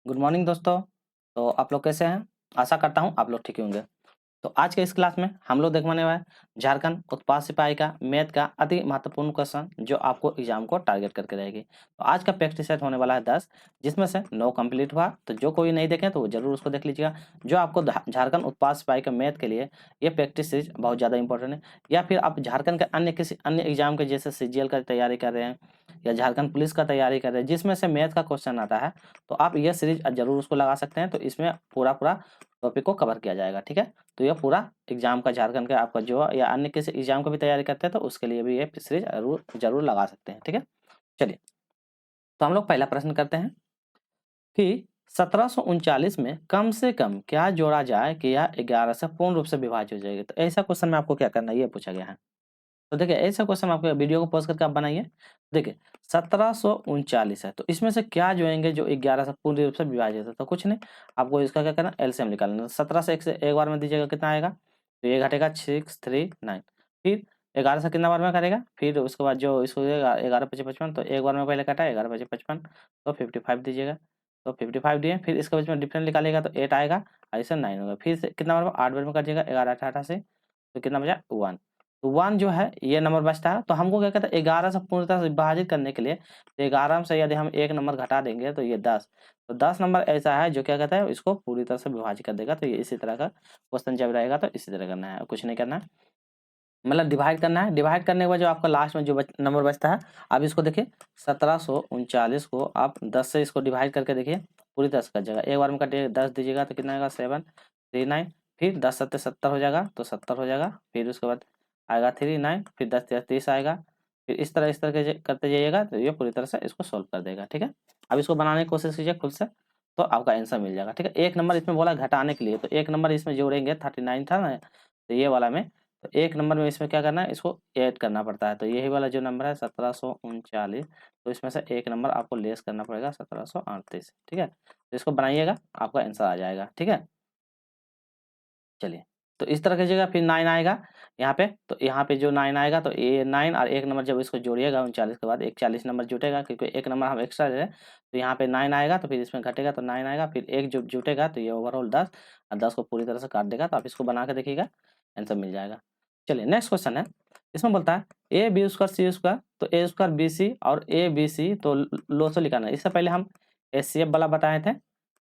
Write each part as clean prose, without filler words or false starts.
Good morning दोस्तों। तो आप लोग कैसे हैं? आशा करता हूं आप लोग ठीक होंगे। तो आज के इस क्लास में हम लोग देखने वाले हैं झारखंड उत्पाद सिपाही का मैथ का अति महत्वपूर्ण क्वेश्चन जो आपको एग्जाम को टारगेट करके रहेगी। तो आज का प्रैक्टिस सेट होने वाला है 10, जिसमें से 9 कंप्लीट हुआ। तो जो कोई नहीं देखें तो वो जरूर उसको देख लीजिएगा। जो आपको झारखंड उत्पाद सिपाही के मैथ के लिए ये प्रैक्टिस सीरीज बहुत ज़्यादा इंपॉर्टेंट है। या फिर आप झारखंड के अन्य किसी अन्य एग्जाम के जैसे सीजीएल का तैयारी कर रहे हैं या झारखंड पुलिस का तैयारी कर रहे हैं जिसमें से मैथ का क्वेश्चन आता है, तो आप ये सीरीज जरूर उसको लगा सकते हैं। तो इसमें पूरा पूरा टॉपिक को कवर किया जाएगा। ठीक है, तो यह पूरा एग्जाम का झारखंड का आपका जो या अन्य किसी एग्जाम की भी तैयारी करते हैं तो उसके लिए भी ये सीरीज जरूर जरूर लगा सकते हैं। ठीक है, चलिए तो हम लोग पहला प्रश्न करते हैं कि 1739 में कम से कम क्या जोड़ा जाए कि यह 11 से पूर्ण रूप से विभाज्य हो जाएगी। तो ऐसा क्वेश्चन में आपको क्या करना है ये पूछा गया है। तो देखिए ऐसा क्वेश्चन आपको वीडियो को पॉज करके आप बनाइए। देखिए 1739 है तो इसमें से क्या जोड़ेंगे जो 11 से पूर्ण रूप से विभाजित है। तो कुछ नहीं, आपको इसका क्या करना, एलसीएम निकालना। 17 से एक बार में दीजिएगा कितना आएगा, तो ये घटेगा 639। फिर 11 से कितना बार में करेगा, फिर उसके बाद जो इसको 11 पचे 55, तो एक बार में पहले काटा 11 पचे 55, तो 55 दीजिएगा। तो 55 दिए, फिर इसके बीच में डिफरेंस निकालिएगा तो 8 आएगा, ऐसे 9 होगा। फिर से कितना बार में 8 बार में करिएगा, 11 8 88, तो कितना बचा 1। तो 1 जो है ये नंबर बचता है। तो हमको क्या कहता है 11 से पूर्णतः से विभाजित करने के लिए, तो 11 से यदि हम एक नंबर घटा देंगे तो ये 10, तो 10 नंबर ऐसा है जो क्या कहता है इसको पूरी तरह से विभाजित कर देगा। तो ये इसी तरह का क्वेश्चन जब रहेगा तो इसी तरह करना है, कुछ नहीं करना है, मतलब डिवाइड करना है। डिवाइड करने के बाद जो आपका लास्ट में जो नंबर बचता है, अब इसको देखिए 1739 को आप 10 से इसको डिवाइड करके देखिए पूरी तरह से कट जाएगा। एक बार में कटिए 10 दीजिएगा तो कितना आएगा 739, फिर 10 सत्ते 70 हो जाएगा तो 70 हो जाएगा। फिर उसके बाद आएगा 39, फिर 10 30 आएगा। फिर इस तरह के करते जाइएगा तो ये पूरी तरह से इसको सोल्व कर देगा। ठीक है, अब इसको बनाने की कोशिश कीजिए खुद से, तो आपका आंसर मिल जाएगा। ठीक है, एक नंबर इसमें बोला घटाने के लिए, तो एक नंबर इसमें जोड़ेंगे 39 था ना, तो ये वाला में, तो एक नंबर में इसमें क्या करना है, इसको ऐड करना पड़ता है। तो यही वाला जो नंबर है 1739, तो इसमें से एक नंबर आपको लेस करना पड़ेगा 1738। ठीक है, तो इसको बनाइएगा आपका आंसर आ जाएगा। ठीक है, चलिए तो इस तरह कीजिएगा। फिर 9 आएगा यहाँ पे, तो यहाँ पे जो 9 आएगा तो ये 9 और एक नंबर जब इसको जोड़िएगा 39 के बाद एक 40 नंबर जुटेगा, क्योंकि एक नंबर हम एक्स्ट्रा ले रहे हैं। तो यहाँ पे 9 आएगा तो फिर इसमें घटेगा तो 9 आएगा, फिर एक जो जुटेगा तो ये ओवरऑल 10, और 10 को पूरी तरह से काट देगा। तो आप इसको बना के देखिएगा, आंसर मिल जाएगा। चलिए नेक्स्ट क्वेश्चन है, इसमें बोलता है A B square C square, तो ए स्क्वायर बी सी और ए बी सी तो लोसो लिखाना है। इससे पहले हम एचसीएफ वाला बताए थे,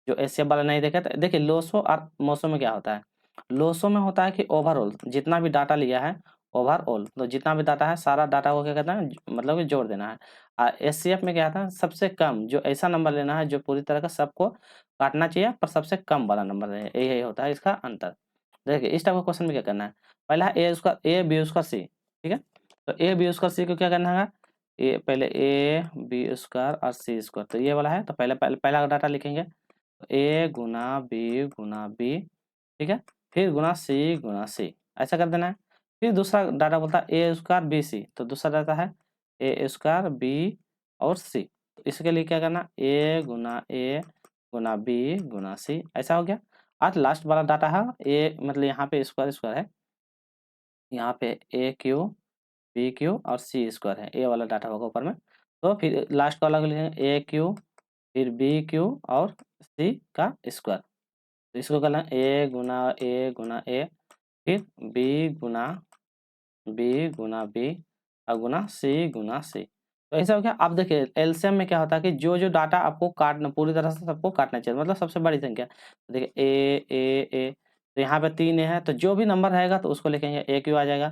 जो एचसीएफ वाला नहीं देखे तो देखिए लोसो और मोसो में क्या होता है। लोसो में होता है कि ओवरऑल जितना भी डाटा लिया है, ओवरऑल तो जितना भी डाटा है सारा डाटा को क्या कहते हैं मतलब कि जोड़ देना है। और एचसीएफ में क्या था, सबसे कम जो ऐसा नंबर लेना है जो पूरी तरह का सबको काटना चाहिए पर सबसे कम वाला नंबर रहे, यही होता है इसका अंतर। देखिए इस टाइप का क्वेश्चन में क्या करना है, पहला है ए उसका ए बी उसका सी। ठीक है, तो ए बी उसका सी को क्या करना है, ए पहले ए बी स्क्वायर और सी स्क्वायर, तो ये वाला है। तो पहला डाटा लिखेंगे, तो ए गुना बी, ठीक है, फिर गुना सी, ऐसा कर देना है। फिर दूसरा डाटा बोलता है ए स्क्वायर बी सी, तो दूसरा डाटा है ए स्क्वायर बी और सी। तो इसके लिए क्या करना, ए गुना बी गुना सी, ऐसा हो गया। आज लास्ट वाला डाटा है ए, मतलब यहाँ पे स्क्वायर स्क्वायर है, यहाँ पे ए क्यू बी क्यू और सी स्क्वायर है, ए वाला डाटा होगा ऊपर में। तो फिर लास्ट वाला लिखेंगे ए क्यू फिर बी क्यू और सी का स्क्वायर। तो इसको करना ए गुना ए, फिर बी और गुना सी। तो ऐसा हो गया। अब देखिए एलसीएम में क्या होता है कि जो जो डाटा आपको काटना पूरी तरह से सबको काटना चाहिए, मतलब सबसे बड़ी संख्या। तो देखिए ए, तो यहाँ पे 3 ए है, तो जो भी नंबर रहेगा तो उसको लिखेंगे ए क्यू आ जाएगा।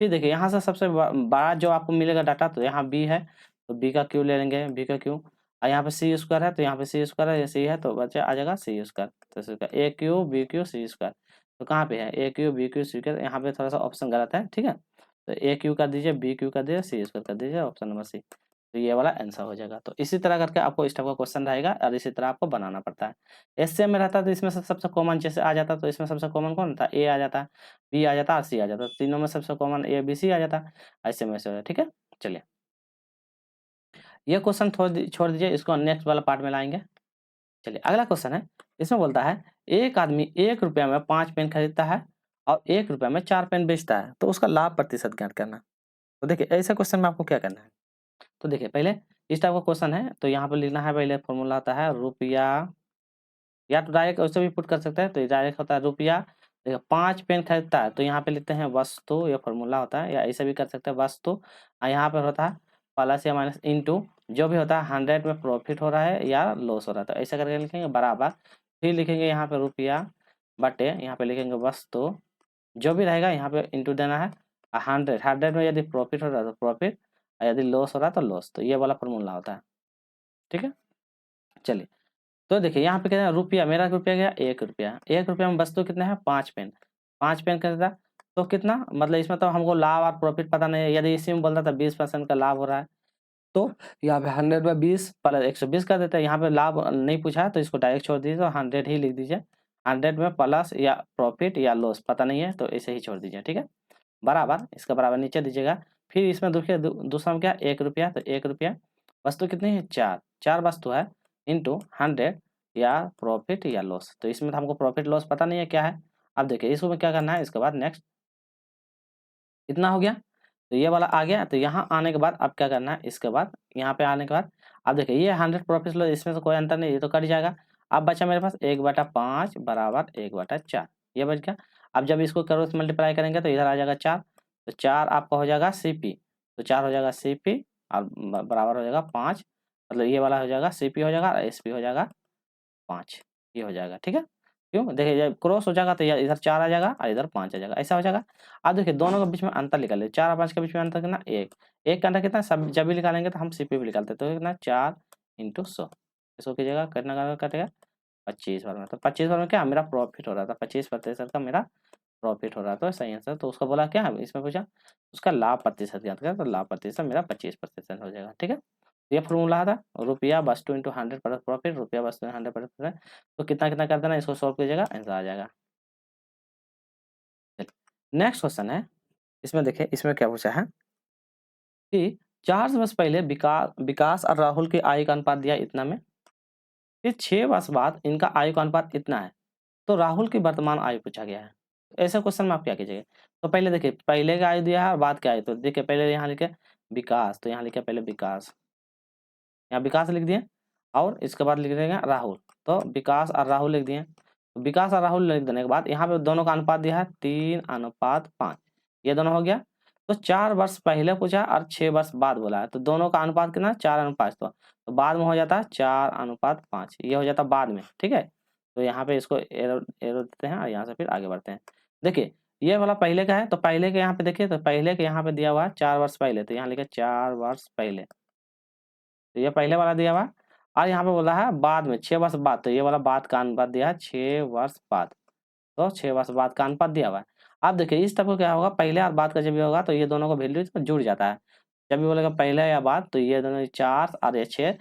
फिर देखिए यहाँ से सबसे बड़ा जो आपको मिलेगा डाटा, तो यहाँ बी है तो बी का क्यू ले लेंगे, बी का क्यू। और यहाँ पे सी स्क्वायर है तो यहाँ पे सी स्क्वायर है, ये सी है तो बच्चे आ जाएगा सी स्क्वायर। तो इसका A Q B Q C square, तो कहाँ पे है A Q B Q C square, यहाँ पे थोड़ा सा ऑप्शन गलत है। ठीक है, तो ए क्यू कर दीजिए, बी क्यू कर दीजिए, सी स्क्वायर कर दीजिए, ऑप्शन नंबर सी। तो ये वाला आंसर हो जाएगा। तो इसी तरह करके आपको इस टाइप का क्वेश्चन रहेगा और इसी तरह आपको बनाना पड़ता है। एससीएम में रहता है तो इसमें से सबसे कॉमन जैसे आ जाता, तो इसमें सबसे कॉमन कौन था, ए आ जाता, बी आ जाता और सी आ जाता, तीनों में सबसे कॉमन ए बी सी आ जाता, ऐसे में से। ठीक है, चलिए ये क्वेश्चन छोड़ दीजिए, इसको नेक्स्ट वाला पार्ट में लाएंगे। चलिए अगला क्वेश्चन है, इसमें बोलता है एक आदमी 1 रुपया में 5 पेन खरीदता है और 1 रुपया में 4 पेन बेचता है, तो उसका लाभ प्रतिशत ज्ञात करना। तो देखिए ऐसे क्वेश्चन में आपको क्या करना है, तो देखिए पहले इस टाइप का क्वेश्चन है तो यहाँ पे लिखना है, पहले फॉर्मूला आता है रुपया या तो डायरेक्ट उससे भी पुट कर सकते हैं। तो डायरेक्ट होता है रुपया, देखिए 5 पेन खरीदता है तो यहाँ पे लिखते हैं वस्तु, ये फॉर्मूला होता है, या ऐसे भी कर सकते हैं वस्तु, और यहाँ पर होता है प्लस या माइनस इनटू जो भी होता है 100 में प्रॉफिट हो रहा है या लॉस हो रहा है, तो ऐसा करके लिखेंगे बराबर, फिर लिखेंगे यहाँ पे रुपया बटे यहाँ पे लिखेंगे वस्तु, जो भी रहेगा यहाँ पे इंटू देना है 100 में यदि प्रॉफिट हो रहा है तो प्रॉफिट, और यदि लॉस हो रहा है तो लॉस, तो ये वाला फॉर्मूला होता है। ठीक है, चलिए तो देखिए यहाँ पे कहते हैं रुपया, मेरा रुपया गया 1 रुपया, 1 रुपया में वस्तु कितना है 5 पेन, 5 पेन खरीदा तो कितना, मतलब इसमें तो हमको लाभ और प्रॉफिट पता नहीं है, यदि इसी में बोलता था 20% का लाभ हो रहा है तो यहाँ पे 100 में 20 प्लस 120 कर देते हैं, यहाँ पे लाभ नहीं पूछा है तो इसको डायरेक्ट छोड़ दीजिए, तो 100 ही लिख दीजिए, 100 में प्लस या प्रॉफिट या लॉस पता नहीं है तो ऐसे ही छोड़ दीजिए। ठीक है, बराबर, इसका बराबर नीचे दीजिएगा, फिर इसमें देखिए दूसरा में क्या 1 रुपया, तो 1 रुपया वस्तु कितनी है 4, 4 वस्तु है इंटू 100 या प्रॉफिट या लॉस, तो इसमें तो हमको प्रॉफिट लॉस पता नहीं है क्या है। अब देखिए इसको क्या करना है, इसके बाद नेक्स्ट इतना हो गया, तो ये वाला आ गया, तो यहाँ आने के बाद अब क्या करना है, इसके बाद यहाँ पे आने के बाद अब देखिए ये 100 प्रॉफिट लॉस, इसमें से कोई अंतर नहीं, ये तो कट जाएगा। अब बचा मेरे पास 1/5 बराबर 1/4, ये बच गया। अब जब इसको करो मल्टीप्लाई करेंगे तो इधर आ जाएगा 4, तो 4 आपका हो जाएगा CP, तो 4 हो जाएगा CP और बराबर हो जाएगा 5, मतलब ये वाला हो जाएगा CP हो जाएगा और SP हो जाएगा 5, ये हो जाएगा। ठीक है, क्यों, देखिए जब क्रॉस हो जाएगा तो इधर 4 आ जाएगा और इधर 5 आ जाएगा, ऐसा हो जाएगा। अब देखिए दोनों के बीच में अंतर निकालिए, 4 और 5 के बीच में अंतर कितना 1, 1 का अंतर कितना, सब जब भी निकालेंगे तो हम CP भी निकालते हैं, तो कितना 4 × 100, इसको कीजिएगा कितना कटेगा 25 बार में, तो 25 बार में क्या मेरा प्रॉफिट हो रहा था, 25% का मेरा प्रॉफिट हो रहा था, सही आंसर। तो उसका बोला क्या इसमें पूछा, उसका लाभ प्रतिशत ज्ञात करें, तो लाभ प्रतिशत मेरा 25% हो जाएगा। ठीक है, ये फॉर्मूला था रुपया वस्तु इंटू 100 प्लस प्रॉफिट, रुपया वस्तु 100 प्लस, तो कितना कितना कर देना, इसको सॉल्व कीजिएगा आंसर आ जाएगा। नेक्स्ट क्वेश्चन है, इसमें देखिए इसमें क्या पूछा है कि 4 वर्ष पहले विकास और राहुल की आयु का अनुपात दिया इतना में, फिर 6 वर्ष बाद इनका आयु का अनुपात इतना है, तो राहुल की वर्तमान आयु पूछा गया है। ऐसे क्वेश्चन में आप क्या कीजिएगा, तो पहले देखिए पहले का आयु दिया है और बाद का आयु, तो देखिए पहले यहाँ लिखे विकास, तो यहाँ लिखे पहले विकास, यहाँ विकास लिख दिए और इसके बाद लिख देंगे राहुल, तो विकास और राहुल लिख दिए, तो विकास और राहुल लिख देने के बाद यहाँ पे दोनों का अनुपात दिया है 3:5, ये दोनों हो गया। तो 4 वर्ष पहले पूछा और 6 वर्ष बाद बोला है, तो दोनों का अनुपात कितना 4:5, तो बाद में हो जाता है 4:5, ये हो जाता है बाद में। ठीक है, तो यहाँ पे इसको एरो एरो देते हैं और यहाँ से फिर आगे बढ़ते हैं। देखिए ये वाला पहले का है, तो पहले के यहाँ पे देखिए, तो पहले के यहाँ पे दिया हुआ है 4 वर्ष पहले, तो यहाँ लिखे 4 वर्ष पहले, तो ये पहले वाला दिया हुआ, और यहाँ पे बोला है बाद में 6 वर्ष बाद, तो ये वाला बाद का अनुपात दिया है 6 वर्ष बाद, तो 6 वर्ष बाद का अनुपात दिया हुआ है। अब देखिए इस तब को क्या होगा, पहले और बाद का जब भी होगा तो ये दोनों का वैल्यू जुड़ जाता है, जब भी बोलेगा पहले या बाद तो ये दोनों 4 और ये 6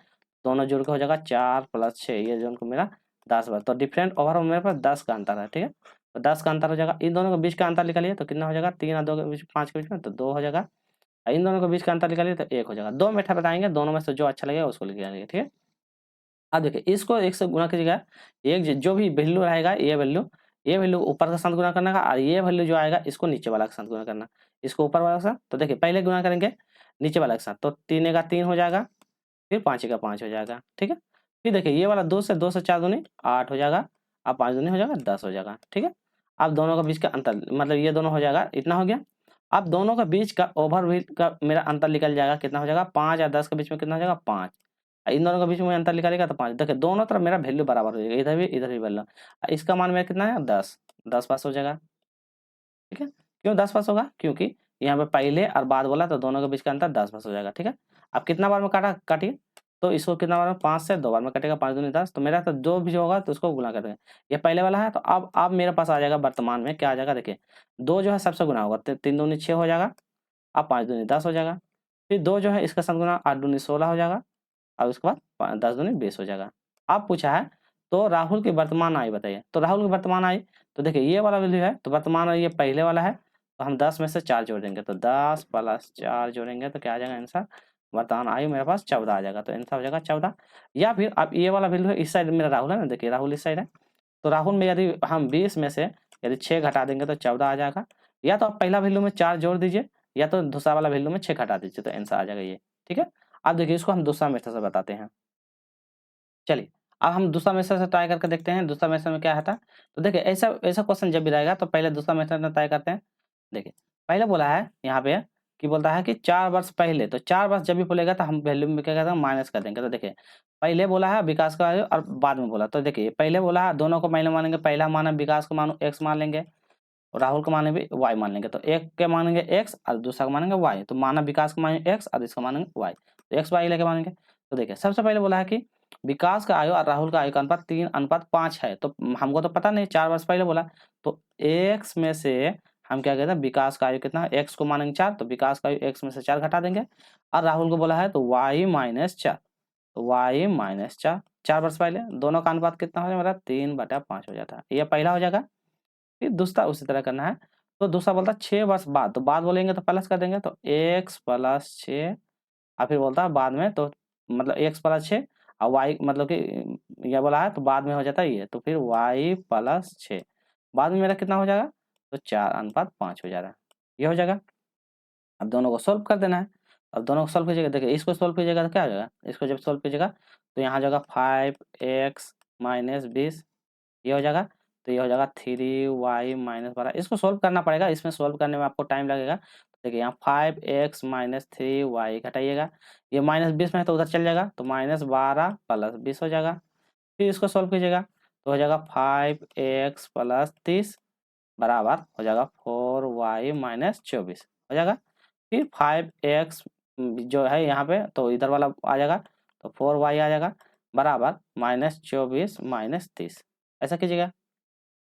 दोनों जुड़ के हो जाएगा 4 + 6, ये जो उनको मेरा 10 बार, तो डिफरेंट ओवरऑल मेरे पास 10 का अंतर है। ठीक है, तो 10 का अंतर हो जाएगा, इन दोनों के बीच का अंतर निकालिए तो कितना हो जाएगा, 3 और 2 के बीच 5 के बीच में तो 2 हो जाएगा, इन दोनों के बीच का अंतर निकालिए तो 1 हो जाएगा। 2 मेथड बताएंगे, दोनों में से जो अच्छा लगेगा उसको लिख जाएंगे। ठीक है, अब देखिए इसको 1 से गुणा कीजिएगा, एक जो भी वैल्यू रहेगा ये वैल्यू ऊपर के साथ गुणा करना का, और ये वैल्यू जो आएगा इसको नीचे वाला के साथ गुणा करना, इसको ऊपर वाला के साथ, तो देखिए पहले गुणा करेंगे नीचे वाला के साथ, तो 3 का 3 हो जाएगा, फिर 5 का 5 हो जाएगा। ठीक है, फिर देखिए ये वाला 2 से 4 दूनी 8 हो जाएगा, अब 5 दूनी हो जाएगा 10 हो जाएगा। ठीक है, अब दोनों के बीच का अंतर मतलब ये दोनों हो जाएगा, इतना हो गया। अब दोनों के बीच का ओवरऑल का मेरा अंतर निकल जाएगा, कितना हो जाएगा 5 और 10 के बीच में कितना हो जाएगा 5, इन दोनों के बीच में अंतर निकालेगा तो 5, देखिए दोनों तरफ मेरा वैल्यू बराबर हो जाएगा, इधर भी वैल्यू, इसका मान मेरा कितना है 10, 10 पास हो जाएगा। ठीक है, क्यों 10 पास होगा, क्योंकि यहाँ पे पहले और बाद बोला तो दोनों के बीच का अंतर 10 पास हो जाएगा। ठीक है, अब कितना बार में काटिए, तो इसको कितना बार में 5 से 2 बार में कटेगा, 5 दूनी 10, तो मेरा तो जो भी होगा तो उसको गुना कर देंगे, ये पहले वाला है, तो अब मेरे पास आ जाएगा वर्तमान में क्या आ जाएगा, देखिए 2 जो है सबसे गुना होगा, 3 दूनी 6 हो जाएगा, अब 5 दूनी 10 हो जाएगा, फिर 2 जो है इसका साथ गुना 8 दूनी 16 हो जाएगा, और उसके बाद 10 दूनी 20 हो जाएगा। अब पूछा है तो राहुल की वर्तमान आयु बताइए, तो राहुल की वर्तमान आयु, तो देखिए ये वाला वैल्यू है, तो वर्तमान आयु ये पहले वाला है, तो हम 10 में से 4 जोड़ देंगे, तो 10 + 4 जोड़ेंगे तो क्या आ जाएगा आंसर, वर्तमान आयु मेरे पास 14 आ जाएगा, तो आंसर हो जाएगा 14। या फिर अब ये वाला वैल्यू है, इस साइड मेरा राहुल है ना, देखिए राहुल इस साइड है, तो राहुल में यदि हम 20 में से यदि 6 घटा देंगे तो 14 आ जाएगा, या तो आप पहला वैल्यू में 4 जोड़ दीजिए, या तो दूसरा वाला वैल्यू में 6 घटा दीजिए, तो आंसर आ जाएगा ये। ठीक है, अब देखिए इसको हम दूसरा मेथड से बताते हैं। चलिए अब हम दूसरा मेथड से ट्राई करके देखते हैं, दूसरा मेथड में क्या आता है। तो देखिए ऐसा ऐसा क्वेश्चन जब भी रहेगा तो पहले दूसरा मेथड में ट्राई करते हैं। देखिए पहले बोला है यहाँ पे कि बोलता है कि 4 वर्ष पहले, तो 4 वर्ष जब भी बोलेगा तो हम वैल्यू में क्या कहते हैं माइनस कर देंगे। तो देखिए पहले बोला है विकास का आयु और बाद में बोला, तो देखिए पहले बोला है दोनों को पहले मानेंगे, पहला माना विकास को मानो एक्स मान लेंगे और राहुल को माने भी वाई मान लेंगे। तो एक के मानेंगे एक्स और दूसरा को मानेंगे वाई, तो माना विकास को मानेंगे एक्स और इसको मानेंगे वाई, तो एक्स वाई लेके मानेंगे। तो देखिए सबसे पहले बोला है कि विकास का आयु और राहुल का आयु का अनुपात 3:5 है। तो हमको तो पता नहीं 4 वर्ष पहले बोला, तो एक्स में से हम क्या कहते हैं विकास का आयु कितना है, एक्स को मानेंगे 4, तो विकास का आयु एक्स में से 4 घटा देंगे। और राहुल को बोला है तो y-4, तो y-4, 4 वर्ष पहले दोनों का अनुपात कितना हो जाएगा मेरा 3/5 हो जाता है। ये पहला हो जाएगा। फिर दूसरा उसी तरह करना है। तो दूसरा बोलता है 6 वर्ष बाद, तो बाद बोलेंगे तो प्लस कर देंगे, तो x + 6 और फिर बोलता है बाद में, तो मतलब x + 6 और y मतलब कि ये बोला है तो बाद में हो जाता है ये, तो फिर y + 6 बाद में मेरा कितना हो जाएगा, तो 4:5 हो जा रहा है, ये हो जाएगा। अब दोनों को सोल्व कर देना है। अब दोनों को सोल्व कीजिएगा, देखिए इसको सोल्व कीजिएगा तो क्या हो जाएगा, इसको जब सोल्व कीजिएगा तो यहाँ जाएगा 5x - 20, ये हो जाएगा। तो ये हो जाएगा 3y - 12, इसको सोल्व करना पड़ेगा, इसमें सोल्व करने में आपको टाइम लगेगा। तो देखिए यहाँ 5x - 3y घटाइएगा, ये -20 में है तो उधर चल जाएगा, तो -12 + 20 हो जाएगा। फिर इसको सोल्व कीजिएगा तो हो जाएगा 5x + 30 बराबर हो जाएगा 4y - 24 हो जाएगा। फिर 5x जो है यहाँ पे तो इधर वाला आ जाएगा, तो 4y आ जाएगा बराबर -24 - 30, ऐसा कीजिएगा।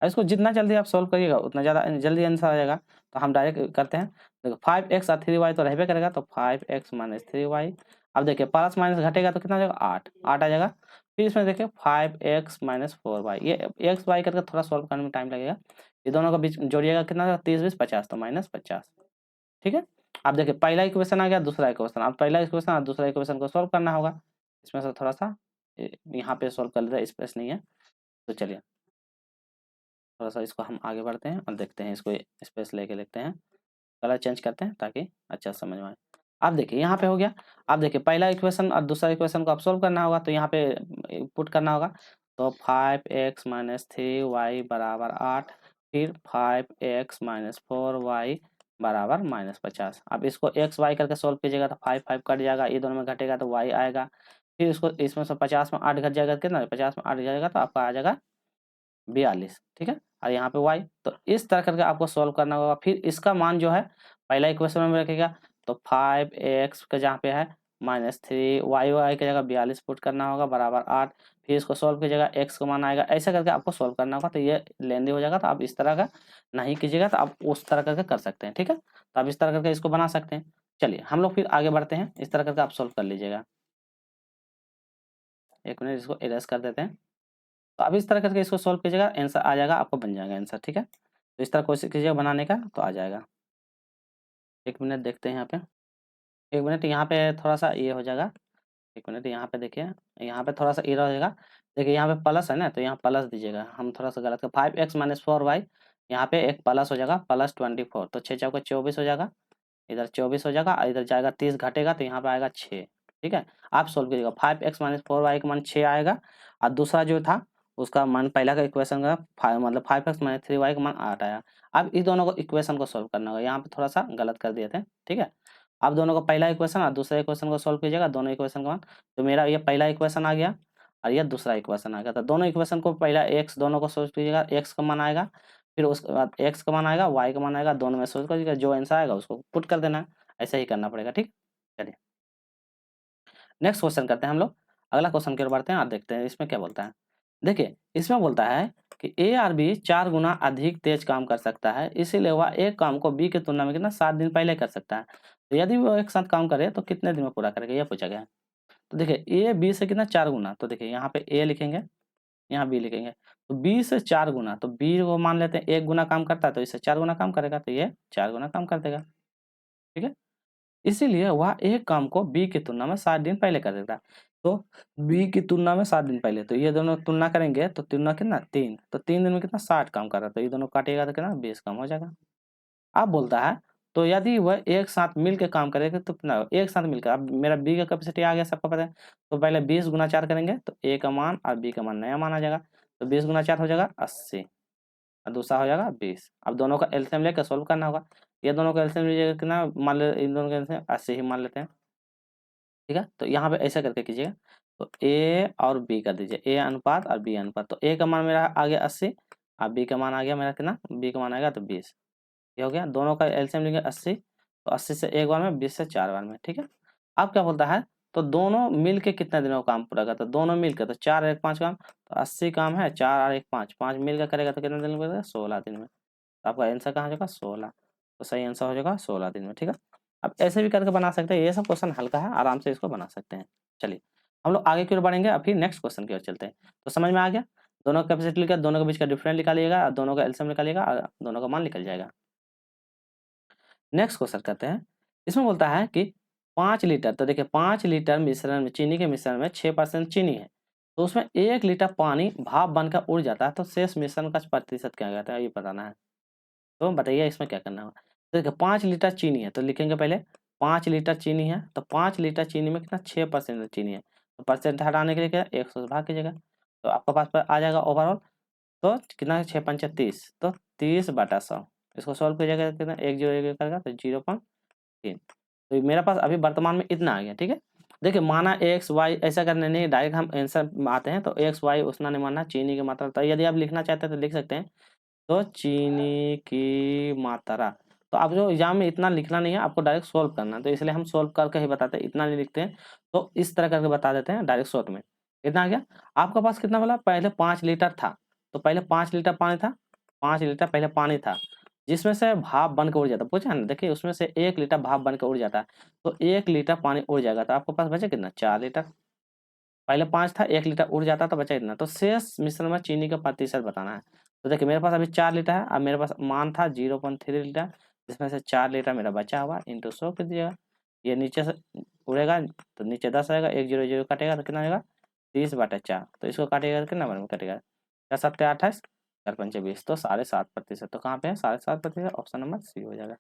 इसको जितना जल्दी आप सॉल्व करिएगा उतना ज़्यादा जल्दी आंसर आ जाएगा। तो हम डायरेक्ट करते हैं, देखो 5x और 3y तो रहबे करेगा, तो 5x - 3y। अब देखिए प्लस माइनस घटेगा तो कितना हो जाएगा 8 आ जाएगा। फिर इसमें देखिए 5x - 4y, ये एक्स वाई करके थोड़ा सॉल्व करने में टाइम लगेगा। ये दोनों का बीच जोड़िएगा कितना होगा 30 20 50, तो -50, ठीक है। अब देखिए पहला इक्वेशन आ गया, दूसरा इक्वेशन। अब पहला इक्वेशन और दूसरा इक्वेशन को सॉल्व करना होगा। इसमें से थोड़ा सा यहाँ पे सॉल्व कर लेते हैं, स्पेस नहीं है, तो चलिए थोड़ा-सा इसको हम आगे बढ़ते हैं और देखते हैं, इसको स्पेस लेके लिखते हैं, कलर चेंज करते हैं ताकि अच्छा समझ में आए। अब देखिए यहाँ पे हो गया। अब देखिए पहला इक्वेशन और दूसरा इक्वेशन को अब सॉल्व करना होगा, तो यहाँ पे पुट करना होगा। तो 5x - 3y = 8, फिर 5x - 4y = -50। अब इसको x y करके सॉल्व कीजिएगा तो 5 5 कट जाएगा, ये दोनों में घटेगा तो y आएगा। फिर इसको इसमें से 50 में 8 घट जाएगा, कितना 50 में 8 जाएगा तो आपका आ जाएगा 42, ठीक है। और यहाँ पे y, तो इस तरह करके आपको सॉल्व करना होगा। फिर इसका मान जो है पहला इक्वेशन में रखिएगा, तो 5x का जहाँ पे है -3y की जगह 42 पुट करना होगा बराबर 8। फिर इसको सॉल्व कीजिएगा, x का मान आएगा, ऐसा करके आपको सॉल्व करना होगा। तो ये लेंदी हो जाएगा, तो आप इस तरह का नहीं कीजिएगा, तो आप उस तरह करके कर सकते हैं, ठीक है। तो आप इस तरह करके इसको बना सकते हैं। चलिए हम लोग फिर आगे बढ़ते हैं, इस तरह करके आप सॉल्व कर लीजिएगा। 1 मिनट इसको इरेज कर देते हैं। तो अब इस तरह करके इसको सॉल्व कीजिएगा, आंसर आ जाएगा, आपको बन जाएगा आंसर, ठीक है। तो इस तरह कोशिश कीजिएगा बनाने का, तो आ जाएगा। 1 मिनट देखते हैं यहाँ पे, 1 मिनट यहाँ पे थोड़ा-सा ये हो जाएगा। 1 मिनट यहाँ पे देखिए, यहाँ पे थोड़ा-सा एरर हो जाएगा। देखिए यहाँ पे प्लस है ना, तो यहाँ प्लस दीजिएगा, हम थोड़ा-सा गलत कर 5x - 4y, यहाँ पे एक प्लस हो जाएगा +24, तो 6 चौके 24 हो जाएगा, इधर 24 हो जाएगा और इधर जाएगा 30 घटेगा तो यहाँ पे आएगा 6, ठीक है। आप सोल्व कीजिएगा, 5x - 4y का मान 6 आएगा और दूसरा जो था उसका मान पहला का इक्वेशन का मतलब 5x - 3y का मान 8 आया। अब इस दोनों को इक्वेशन को सॉल्व करना होगा, यहाँ पे थोड़ा-सा गलत कर दिए थे, ठीक है। अब दोनों को पहला इक्वेशन और दूसरा इक्वेशन को सॉल्व कीजिएगा, दोनों इक्वेशन का मान, तो मेरा ये पहला इक्वेशन आ गया और ये दूसरा इक्वेशन आ गया। तो दोनों इक्वेशन को पहला x दोनों को सोल्व कीजिएगा, x का मान आएगा, फिर उसके बाद x का मान आएगा, y का मान आएगा, दोनों में सोल्व कीजिएगा, जो आंसर आएगा उसको पुट कर देना है। ऐसा ही करना पड़ेगा, ठीक। चलिए नेक्स्ट क्वेश्चन करते हैं हम लोग। अगला क्वेश्चन की ओर बढ़ते हैं और देखते हैं इसमें क्या बोलता है। देखिए इसमें बोलता है कि ए और बी 4 गुना अधिक तेज काम कर सकता है, इसीलिए वह एक काम को बी की तुलना में कितना 7 दिन पहले कर सकता है। तो यदि वो एक साथ काम करे तो कितने दिन में पूरा करेगा, यह पूछा गया है। तो देखिए ए बी से कितना 4 गुना, तो देखिए यहाँ पे ए लिखेंगे, यहाँ बी लिखेंगे, तो बी से 4 गुना, तो बी को मान लेते हैं 1 गुना काम करता है, तो इससे 4 गुना काम करेगा, तो ये 4 गुना काम कर देगा, ठीक है। इसीलिए वह एक काम को बी की तुलना में 7 दिन पहले कर देता है। तो बी की तुलना में 7 दिन पहले, तो ये दोनों तुलना करेंगे तो तुलना कितना 3, तो 3 दिन में कितना 60 काम कर रहा है, तो ये दोनों काटिएगा तो कितना 20 काम हो जाएगा। अब बोलता है तो यदि वह एक साथ मिल के काम करेगा तो कितना होगा? एक साथ मिलकर, अब मेरा बी का कैपेसिटी आ गया, सबको पता है। तो पहले 20 गुना 4 करेंगे तो ए का मान और बी का मान नया मान आ जाएगा। तो 20 गुना 4 हो जाएगा 80 और दूसरा हो जाएगा 20। अब दोनों का एलसीएम लेकर सोल्व करना होगा। ये दोनों का एलसीएम लीजिएगा कितना, मान ले इन दोनों का एलसीएम 80 ही मान लेते हैं, ठीक है। तो यहाँ पे ऐसा करके कीजिएगा, तो ए और बी कर दीजिए, ए अनुपात और बी अनुपात। तो ए का मान मेरा आ गया 80 और बी का मान आ गया मेरा कितना, बी का मान आएगा तो 20। ये हो गया, दोनों का एलसीएम लेंगे 80, तो 80 से एक बार में, 20 से 4 बार में, ठीक है। अब क्या बोलता है, तो दोनों मिल के कितने दिनों का काम पूरा करता है, दोनों मिल के, तो 4 और 1 5 काम, तो 80 काम है, 4 और 1 5, 5 मिल कर करेगा तो कितने दिन में करेगा, 16 दिन में। तो आपका आंसर कहाँ हो जाएगा, 16। तो सही आंसर हो जाएगा 16 दिन में, ठीक है। अब ऐसे भी करके बना सकते हैं, ये सब क्वेश्चन हल्का है, आराम से इसको बना सकते हैं। चलिए हम लोग आगे की ओर बढ़ेंगे, अभी नेक्स्ट क्वेश्चन की ओर चलते हैं। तो समझ में आ गया, दोनों का कैपेसिटी लिखा, दोनों के बीच का डिफरेंस निकालिएगा, दोनों का एलसीएम निकालिएगा और दोनों का मान निकल जाएगा। नेक्स्ट क्वेश्चन करते हैं, इसमें बोलता है कि 5 लीटर, तो देखिए 5 लीटर मिश्रण में, चीनी के मिश्रण में 6% चीनी है, तो उसमें 1 लीटर पानी भाप बनकर उड़ जाता है, तो शेष मिश्रण का प्रतिशत क्या कहता है, ये बताना है। तो बताइए इसमें क्या करना होगा। तो देखिए 5 लीटर चीनी है, तो लिखेंगे पहले 5 लीटर चीनी है, तो 5 लीटर चीनी में कितना, 6% चीनी है, तो परसेंट हटाने के लिए क्या, 100 से भाग कीजिएगा, तो आपका पास पर आ जाएगा ओवरऑल। तो कितना, 6 पंचे 30, तो 30/100। इसको सॉल्व कीजिएगा कितना, 1 0 1 करेगा तो 0.3। तो मेरे पास अभी वर्तमान में इतना आ गया, ठीक है। देखिए माना एक्स वाई ऐसा करने नहीं, डायरेक्ट हम आंसर में आते हैं, तो एक्स वाई उतना नहीं मानना, चीनी की मात्रा। तो यदि आप लिखना चाहते हैं तो लिख सकते हैं, तो चीनी की मात्रा। तो आप जो एग्जाम में इतना लिखना नहीं है, आपको डायरेक्ट सोल्व करना है, तो इसलिए हम सोल्व करके ही बताते हैं, इतना नहीं लिखते हैं। तो इस तरह करके बता देते हैं डायरेक्ट शॉर्ट में। इतना आ गया। आपका पास कितना बोला, पहले 5 लीटर था, तो पहले 5 लीटर पानी था, 5 लीटर पहले पानी था, जिसमें से भाप बन के उड़ जाता, पूछा ना, देखिए उसमें से 1 लीटर भाप बन के उड़ जाता है, तो 1 लीटर पानी उड़ जाएगा, तो आपके पास बचे कितना, 4 लीटर। पहले 5 था, 1 लीटर उड़ जाता तो बचा इतना, तो शेष मिश्रण में चीनी का प्रतिशत बताना है। तो देखिए मेरे पास अभी 4 लीटर है, अब मेरे पास मान था 0.3 लीटर, जिसमें से 4 लीटर मेरा बचा हुआ, इंटू 100 कर दीजिएगा। ये नीचे से उड़ेगा तो नीचे 10 आएगा, 1 0 0 कटेगा तो कितना आएगा, 30/4। तो इसको काटेगा तो कितना बार में कटेगा, 4 7 28, 4 5 20, तो 7.5%। तो कहाँ पे है 7.5%, ऑप्शन नंबर सी हो जाएगा,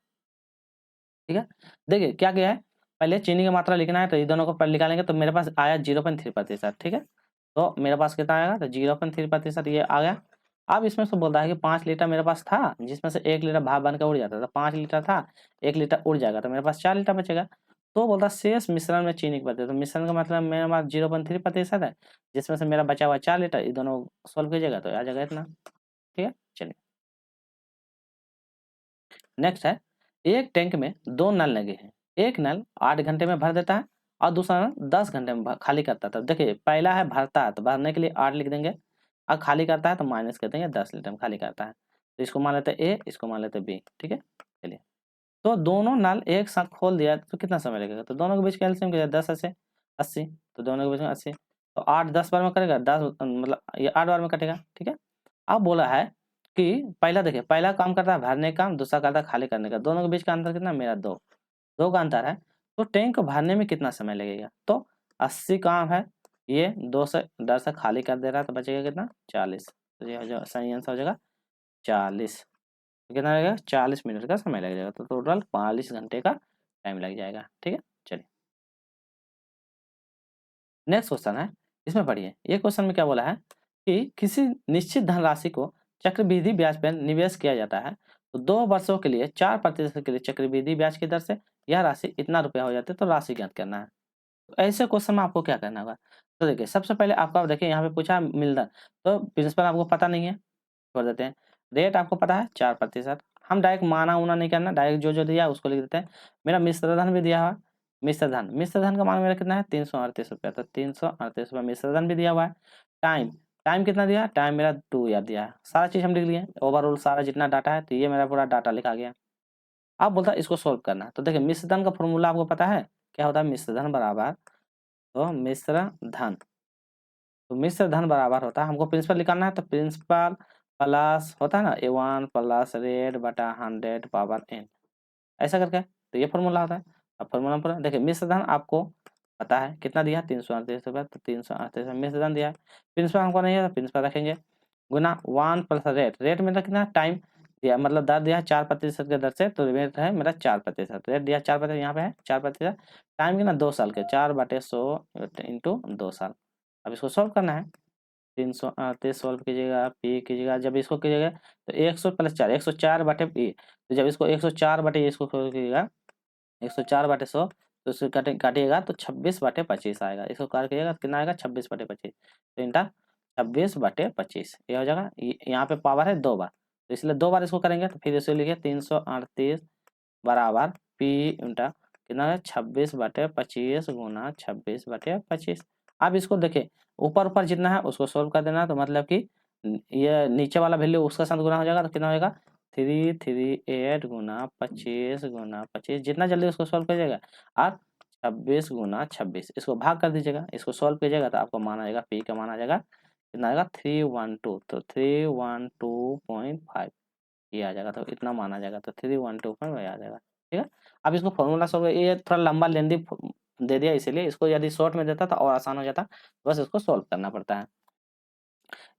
ठीक है। देखिए क्या किया है, पहले चीनी की मात्रा लिखना है, तो ये दोनों को पहले निकालेंगे, तो मेरे पास आया 0.3%, ठीक है। तो मेरे पास कितना आएगा, तो 0.3% ये आ गया। अब इसमें से बोल रहा है कि 5 लीटर मेरे पास था, जिसमें से 1 लीटर भाप बन के उड़ जाता था, 5 लीटर था, 1 लीटर उड़ जाएगा, तो मेरे पास 4 लीटर बचेगा। तो बोलता है शेष मिश्रण में चीनी की प्रतिशत, तो मिश्रण का मतलब मेरे पास 0.3% है, जिसमें से मेरा बचा हुआ 4 लीटर, ये दोनों सोल्व कीजिएगा तो आ जाएगा इतना, ठीक है। चलिए नेक्स्ट है, एक टैंक में 2 नल लगे हैं, एक नल 8 घंटे में भर देता है और दूसरा नल 10 घंटे में खाली करता था। देखिए पहला है भरता है, तो भरने के लिए 8 लिख देंगे, और खाली करता है तो माइनस कर देंगे, 10 लीटर में खाली करता है। तो इसको मान लेते हैं ए, इसको मान लेते हैं बी, ठीक है। चलिए तो दोनों नल एक साथ खोल दिया तो कितना समय लगेगा, तो दोनों के बीच का एलसीएम किया, 10 से 80, तो दोनों के बीच में 80, तो 8 10 बार में करेगा, 10 मतलब ये 8 बार में कटेगा, ठीक है। अब बोला है कि पहला, देखिए पहला काम करता है भरने का, दूसरा करता है खाली करने का, दोनों के बीच का अंतर कितना, मेरा 2, 2 का अंतर है। तो टैंक को भरने में कितना समय लगेगा, तो 80 काम है, ये 2 से 10 से खाली कर दे रहा है, तो बचेगा कितना, 40। तो ये सही आंसर हो जाएगा 40। तो कितना लगेगा, 40 मिनट का समय लग जाएगा, तो टोटल 45 घंटे का टाइम लग जाएगा, ठीक है। चलिए नेक्स्ट क्वेश्चन है, इसमें पढ़िए। ये क्वेश्चन में क्या बोला है कि किसी निश्चित धनराशि को चक्रवृद्धि ब्याज पर निवेश किया जाता है, तो 2 वर्षों के लिए 4% के लिए चक्रवृद्धि ब्याज की दर से यह राशि इतना रुपया हो जाती है, तो राशि ज्ञात करना है। तो ऐसे क्वेश्चन में आपको क्या करना होगा, तो देखिए सबसे पहले आपका, देखिए यहाँ पे पूछा मिलदर, तो प्रिंसिपल आपको पता नहीं है, छोड़ देते हैं। रेट आपको पता है 4%, हम डायरेक्ट माना उना नहीं करना, डायरेक्ट जो जो दिया उसको लिख देते हैं। मेरा मिश्र धन भी दिया हुआ है, मिश्र धन का मान मेरा कितना है, 338 रुपया, तो 338 रुपया मिश्र धन भी दिया हुआ है। टाइम, टाइम कितना दिया, टाइम मेरा 2 ईयर दिया है, सारा चीज हम लिख लिए, ओवरऑल सारा जितना डाटा है, तो ये मेरा पूरा डाटा लिखा गया। अब बोलता है इसको सोल्व करना है, तो देखिए मिश्र धन का फॉर्मूला आपको पता है क्या होता है, मिश्र धन बराबर, तो मिश्र धन, तो मिश्र धन बराबर होता है, हमको प्रिंसिपल निकालना है, तो प्रिंसिपल प्लस होता है ना A1 प्लस रेट बटा 100 पावर n, ऐसा करके, तो ये फॉर्मूला होता है। अब फॉर्मूला पर देखिए मिश्र धन आपको पता है कितना दिया, 338 रुपया, तो 338 मिश्र धन दिया है। प्रिंसिपल हमको नहीं है, तो प्रिंसिपल रखेंगे, गुना 1 प्लस रेट, रेट में कितना टाइम, दिया, मतलब दर दिया है 4% के दर से, तो रेट है मेरा 4%, रेट दिया 4%, यहाँ पे है 4%, टाइम कितना 2 साल के, 4/100 इंटू 2 साल। अब इसको सॉल्व करना है, 338 सॉल्व कीजिएगा, पी कीजिएगा, जब इसको कीजिएगा तो 100 + 4, 104/e, तो जब इसको 104/e इसको कीजिएगा 104/100, तो इसको काटिएगा तो 26/25 आएगा, इसको काट कीजिएगा कितना आएगा 26/25, तो इंटा 26/25 ये हो जाएगा। यहाँ पे पावर है 2 बार, तो इसलिए 2 बार इसको करेंगे, तो फिर इसको लिखिए 338 बराबर पी इंटा कितना है 26/25 गुना 26/25। अब इसको देखिए ऊपर ऊपर जितना है उसको सोल्व कर देना, तो मतलब कि ये नीचे वाला वैल्यू उसका साथ गुना हो जाएगा, तो कितना हो जाएगा 338 गुना 25 गुना 25, जितना जल्दी उसको सोल्व करिएगा, और 26 गुना 26 इसको भाग कर दीजिएगा, इसको सोल्व कीजिएगा तो आपको मान आ जाएगा, पी का मान आ जाएगा कितना आएगा 312, तो 312.5 ये आ जाएगा, तो इतना मान आ जाएगा, तो 312.5 आ जाएगा। ठीक है, अब इसको फॉर्मूला सॉल्व, ये थोड़ा लंबा लेंदी दे दिया, इसीलिए इसको यदि शॉर्ट में देता तो और आसान हो जाता, बस इसको सोल्व करना पड़ता है।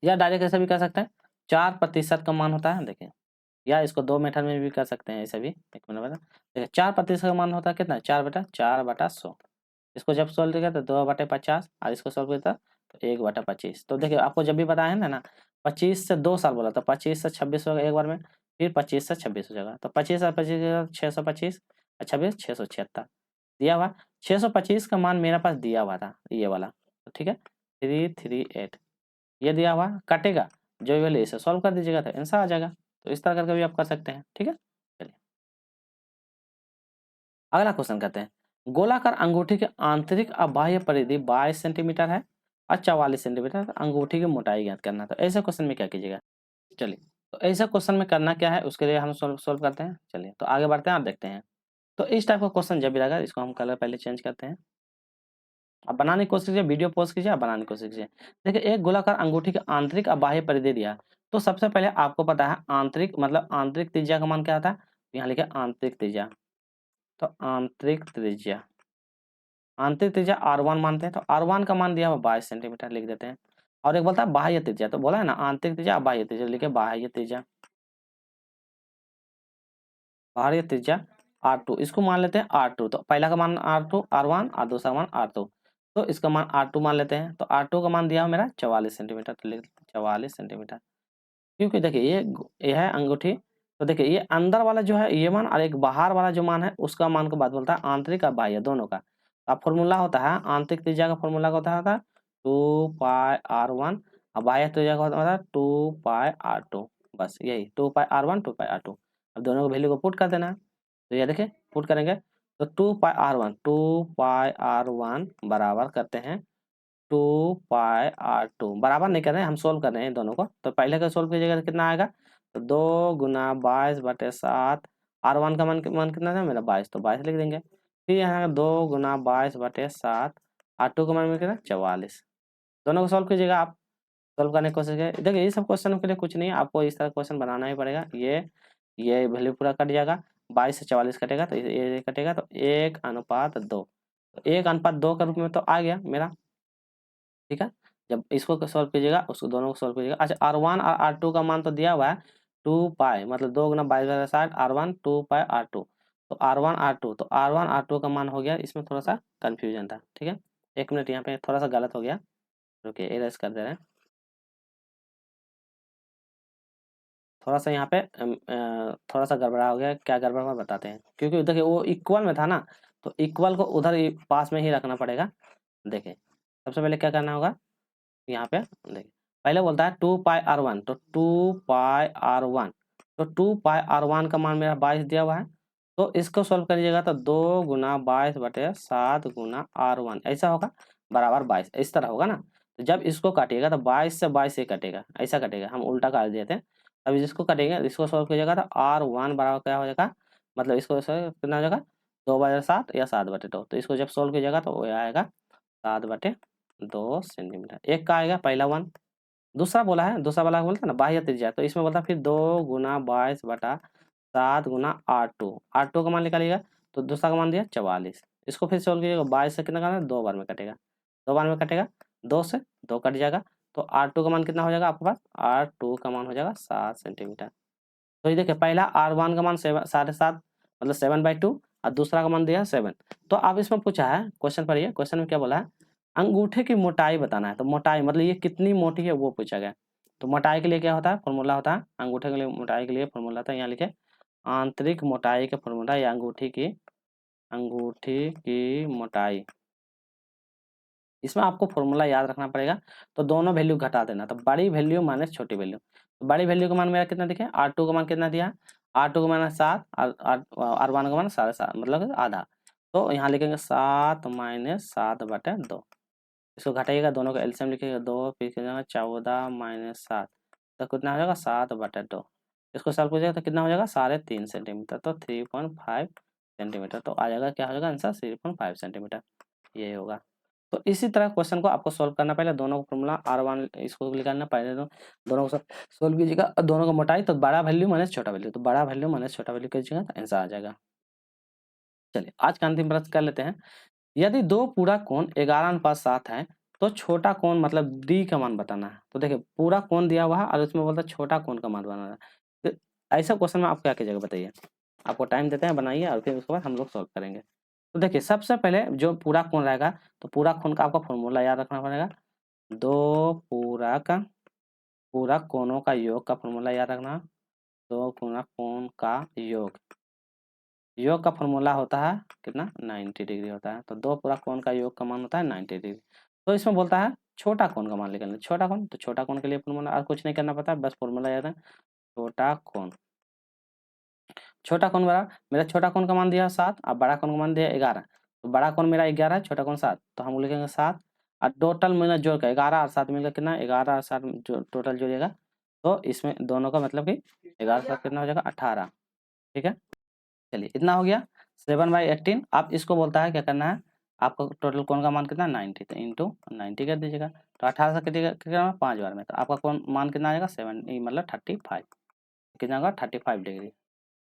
या डायरेक्ट ऐसे भी कर सकते हैं, 4% का मान होता है, देखिए, या इसको 2 मेथड में भी कर सकते हैं, ऐसे भी, एक मिनट बता, देखिए 4% का मान होता है कितना, 4/100, इसको जब सोल्व करेगा तो 2/50, और इसको सोल्व करता तो 1/25। तो देखिए आपको जब भी बताया है ना 25 से 2 साल बोला, तो 25 से 26 होगा एक बार में, फिर 25 से 26 हो जाएगा, तो 25 और 25 625 और 26 676 दिया हुआ, 625 का मान मेरे पास दिया हुआ था ये वाला, तो ठीक है 338 ये दिया हुआ, काटेगा जो वैल्यू इसे सॉल्व कर दीजिएगा तो आंसर आ जाएगा। तो इस तरह करके भी आप कर सकते हैं। ठीक है, चलिए अगला क्वेश्चन करते हैं, गोलाकार अंगूठी के आंतरिक और बाह्य परिधि 22 सेंटीमीटर है और 44 सेंटीमीटर, अंगूठी की मोटाई ज्ञात करना। तो ऐसे क्वेश्चन में क्या कीजिएगा, चलिए तो ऐसा क्वेश्चन में करना क्या है उसके लिए हम सोल्व करते हैं। चलिए तो आगे बढ़ते हैं और देखते हैं। तो इस टाइप का क्वेश्चन जब भी रहेगा इसको हम कलर पहले चेंज करते हैं। अब बनाने की कोशिश कीजिए, वीडियो पॉज कीजिए, आप बनाने की कोशिश कीजिए। देखिए एक गोलाकार अंगूठी के आंतरिक और बाह्य परिधि दिया, तो सबसे पहले आपको पता है आंतरिक मतलब आंतरिक त्रिज्या का मान क्या होता है, यहाँ लिखे आंतरिक त्रिज्या, तो आंतरिक त्रिज्या, आंतरिक त्रिज्या R1 मानते हैं, तो R1 का मान दिया हुआ 22 सेंटीमीटर लिख देते हैं। और एक बोलता है बाह्य त्रिज्या, तो बोला है ना आंतरिक त्रिज्या बाह्य त्रिज्या, लिखे बाह्य त्रिज्या, बाह्य त्रिज्या R2, इसको मान लेते हैं R2, तो पहला का मान R2 R1 और दूसरा का मान R2, तो इसका मान R2 मान लेते हैं। तो R2 का मान दिया मेरा 44 सेंटीमीटर, तो लिख 44 सेंटीमीटर। क्योंकि देखिए ये है अंगूठी, तो देखिए ये अंदर वाला जो है ये मान, और एक बाहर वाला जो मान है उसका मान को बात बोलता है आंतरिक और बाह्य दोनों का। अब फॉर्मूला होता है आंतरिक त्रिज्या का फॉर्मूला होता है 2πr1, और बाह्य त्रिज्या का होता है 2πr2, बस यही 2πr1 2πr2। अब दोनों को वैल्यू को पुट कर देना है, तो ये देखिए पुट करेंगे तो 2πr1 बराबर करते हैं 2πr2, बराबर नहीं कर रहे हैं हम, सोल्व कर रहे हैं दोनों को। तो पहले का सोल्व कीजिएगा तो कितना आएगा, तो 2 गुना 22/7, R1 का मान कितना था मेरा 22, तो 22 लिख देंगे। फिर यहाँ 2 गुना 22/7, R2 का मान कितना 44, दोनों को सोल्व कीजिएगा आप। सोल्व करने की कोशिश करिए, देखिए ये सब क्वेश्चन के लिए कुछ नहीं है, आपको इस तरह क्वेश्चन बनाना ही पड़ेगा। ये वैल्यू पूरा कट जाएगा, 22 से 44 कटेगा तो ये कटेगा, तो 1:2, तो 1:2 के रूप में तो आ गया मेरा। ठीक है, जब इसको सॉल्व कीजिएगा उसको दोनों को सॉल्व कीजिएगा। अच्छा R1 और R2 का मान तो दिया हुआ है 2π, मतलब 2 गुना 22/7 R1 2πr2, तो R1 R2 का मान हो गया, इसमें थोड़ा सा कंफ्यूजन था। ठीक है, एक मिनट यहाँ पे थोड़ा सा गलत हो गया, रुकिए इरेज कर दे रहे हैं। थोड़ा सा यहाँ पे थोड़ा सा गड़बड़ा हो गया, क्या गड़बड़ा हुआ बताते हैं, क्योंकि देखिए वो इक्वल में था ना, तो इक्वल को उधर पास में ही रखना पड़ेगा। देखिए सबसे पहले क्या करना होगा, यहाँ पे देखिए पहले बोलता है 2πr1, तो 2πr1, तो 2πr1 का मान मेरा 22 दिया हुआ है, तो इसको सोल्व करिएगा तो 2 गुना 22/7 गुना R1 ऐसा होगा बराबर 22, इस तरह होगा ना। तो जब इसको काटिएगा तो 22 से 22 से कटेगा, ऐसा कटेगा, हम उल्टा काट देते हैं। अब इसको कटेंगे, इसको सोल्व कीजिएगा तो R1 बराबर क्या हो जाएगा, मतलब इसको कितना हो जाएगा 2/7 या 7/2, तो इसको जब सोल्व कीजिएगा तो वो आएगा 7/2 सेंटीमीटर। एक का आएगा पहला वन, दूसरा बोला है, दूसरा वाला बोलता है ना बाह्य त्रिज्या, तो इसमें बोलता फिर 2 गुना 22/7 गुना R2 का मान निकालिएगा, तो दूसरा का मान दिया 44, इसको फिर सोल्व कीजिएगा 22 से कितना करना है 2 बार में कटेगा, 2 बार में कटेगा, 2 से 2 कट जाएगा, तो R2 का मान कितना हो जाएगा आपके पास, R2 का मान हो जाएगा 7 सेंटीमीटर। तो ये देखिए पहला R1 का मान 7.5 मतलब 7/2 और दूसरा का मान दिया 7। तो अब इसमें पूछा है क्वेश्चन पढ़िए, क्वेश्चन में क्या बोला है, अंगूठे की मोटाई बताना है। तो मोटाई मतलब ये कितनी मोटी है वो पूछा गया। तो मोटाई के लिए क्या होता है, फॉर्मूला होता है, अंगूठे के लिए मोटाई के लिए फॉर्मूला होता है, यहाँ लिखे आंतरिक मोटाई का फॉर्मूला या अंगूठी की मोटाई। इसमें आपको फॉर्मूला याद रखना पड़ेगा। तो दोनों वैल्यू घटा देना, तो बड़ी वैल्यू माइनस छोटी वैल्यू। तो बड़ी वैल्यू का मान मेरा कितना दिखे, R2 का मान कितना दिया, R2 का मान 7, R1 का मान 7.5 मतलब आधा। तो यहाँ लिखेंगे 7 माइनस 7/2। इसको घटाइएगा, दोनों का एलसीएम लिखिएगा 2, फिर कितना 14 माइनस 7, तो कितना हो जाएगा 7/2। इसको सॉल्व कीजिएगा तो कितना हो जाएगा 3.5 सेंटीमीटर, तो 3.5 सेंटीमीटर। तो आ जाएगा क्या हो जाएगा आंसर 3.5 सेंटीमीटर, ये होगा। तो इसी तरह क्वेश्चन को आपको सोल्व करना, पहले दोनों का फॉर्मूला R1 इसको निकालना, पहले दोनों को सोल्व कीजिएगा, दोनों का मोटाई तो बड़ा वैल्यू माइनस छोटा वैल्यू, तो बड़ा वैल्यू माइनस छोटा वैल्यू कीजिएगा तो आंसर आ जाएगा। चलिए आज का अंतिम प्रश्न कर लेते हैं। यदि दो पूरा कोण 11:7 है तो छोटा कोण मतलब डी का मान बताना है। तो देखिए पूरा कोण दिया हुआ है और उसमें बोलता है छोटा कोण का मान बनाना है। तो ऐसा क्वेश्चन में आप क्या कीजिएगा बताइए, आपको टाइम देते हैं बनाइए और फिर उसके बाद हम लोग सॉल्व करेंगे। तो देखिए सबसे पहले जो पूरा कोण रहेगा, तो पूरा कोण का आपका फॉर्मूला याद रखना पड़ेगा, दो पूरा कोणों का योग का फॉर्मूला याद रखना। दो पूरा कोण का योग का फॉर्मूला होता है कितना 90 डिग्री होता है। तो दो पूरा कोण का योग का मान होता है 90 डिग्री। तो इसमें बोलता है छोटा कोण का मान निकालना, छोटा कोण, तो छोटा कोण के लिए फॉर्मूला और कुछ नहीं करना पड़ता, बस फॉर्मूला याद है, छोटा कोण। छोटा कोण बराबर मेरा छोटा कोण का मान दिया 7 और बड़ा कोण का मान दिया 11। तो बड़ा कोण मेरा 11 है, छोटा कोण 7, तो हम लिखेंगे 7 और टोटल मिला जोड़ कर 11 और 7 मिलकर कितना 11 और 7 जो टोटल जोड़िएगा, तो इसमें दोनों का मतलब कि 11 7 कितना हो जाएगा 18। ठीक है, चलिए इतना हो गया 7/18। आप इसको बोलता है क्या करना है, आपको टोटल कोण का मान कितना 90, तो इंटू 90 कर दीजिएगा। तो 18 से कितना 5 बार में, तो आपका कोण मान कितना आ जाएगा 7 मतलब 35, कितना होगा 35 डिग्री।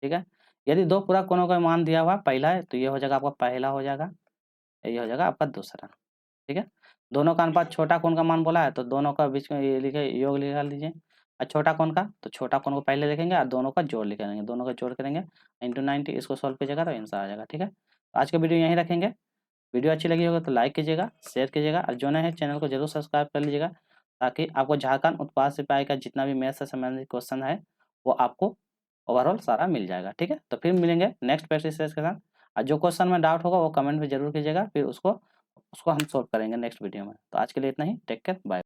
ठीक है, यदि दो पूरा कोणों का मान दिया हुआ पहला है तो ये हो जाएगा आपका पहला हो जाएगा, ये हो जाएगा आपका दूसरा। ठीक है, दोनों का अनुपात छोटा कोण का मान बोला है तो दोनों का बीच में ये लिखे योग निकाल लीजिए। और छोटा कोण का, तो छोटा कोण को पहले लिखेंगे और दोनों का जोड़ लिखेंगे, दोनों का जोड़ करेंगे इंटू 90, इसको सॉल्व कीजिएगा तो आंसर आ जाएगा। ठीक है, तो आज का वीडियो यहीं रखेंगे। वीडियो अच्छी लगी होगा तो लाइक कीजिएगा, शेयर कीजिएगा और जो नए हैं चैनल को जरूर सब्सक्राइब कर लीजिएगा, ताकि आपको झारखंड उत्पाद सिपाही का जितना भी मैथ से संबंधित क्वेश्चन है वो आपको ओवरऑल सारा मिल जाएगा। ठीक है, तो फिर मिलेंगे नेक्स्ट प्रैक्टिस सेट के साथ। और जो क्वेश्चन में डाउट होगा वो कमेंट में जरूर कीजिएगा, फिर उसको हम सोल्व करेंगे नेक्स्ट वीडियो में। तो आज के लिए इतना ही, टेक केयर, बाय।